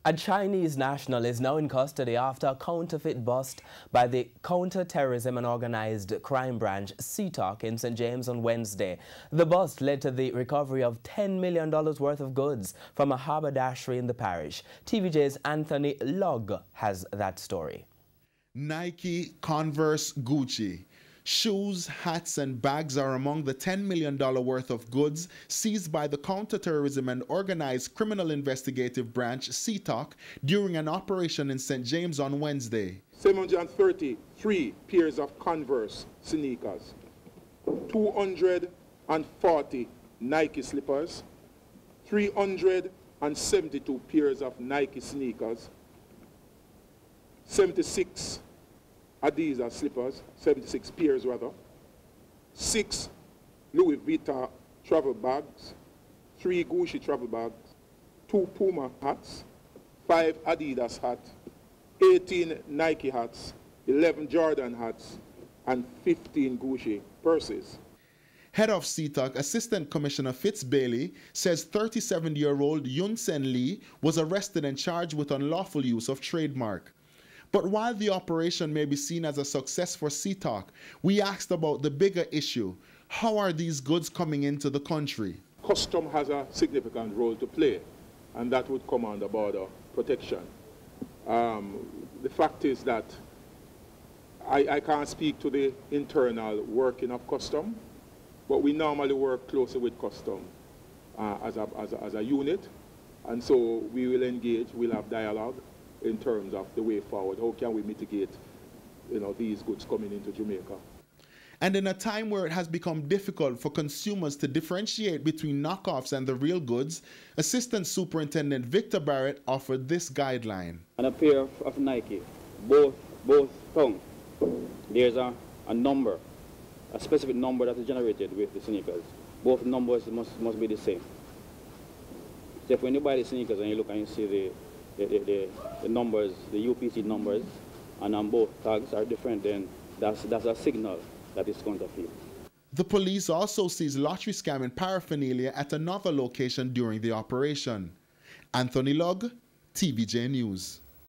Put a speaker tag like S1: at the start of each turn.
S1: A Chinese national is now in custody after a counterfeit bust by the Counterterrorism and Organized Crime Branch, CTOC, in St. James on Wednesday. The bust led to the recovery of $10 million worth of goods from a haberdashery in the parish. TVJ's Anthony Lugg has that story.
S2: Nike, Converse, Gucci. Shoes, hats, and bags are among the $10 million worth of goods seized by the Counterterrorism and Organized Criminal Investigative Branch, CTOC, during an operation in St. James on Wednesday.
S3: 733 pairs of Converse sneakers, 240 Nike slippers, 372 pairs of Nike sneakers, 76 Adidas slippers, 76 pairs rather, 6 Louis Vuitton travel bags, 3 Gucci travel bags, 2 Puma hats, 5 Adidas hats, 18 Nike hats, 11 Jordan hats, and 15 Gucci purses.
S2: Head of CTOC, Assistant Commissioner Fitz Bailey, says 37-year-old Yun Sen Lee was arrested and charged with unlawful use of trademark. But while the operation may be seen as a success for CTOC, we asked about the bigger issue. How are these goods coming into the country?
S3: Custom has a significant role to play, and that would come under border protection. The fact is that I can't speak to the internal working of custom, but we normally work closely with custom as a unit, and so we will engage, we'll have dialogue in terms of the way forward. How can we mitigate, these goods coming into Jamaica?
S2: And in a time where it has become difficult for consumers to differentiate between knockoffs and the real goods, Assistant Superintendent Victor Barrett offered this guideline.
S4: On a pair of Nike, both tongue, there's a number, a specific number that is generated with the sneakers. Both numbers must be the same. So if when you buy the sneakers and you look and you see the numbers, the UPC numbers, and on both tags are different, then that's a signal that it's counterfeit.
S2: The police also seized lottery scamming paraphernalia at another location during the operation. Anthony Lugg, TVJ News.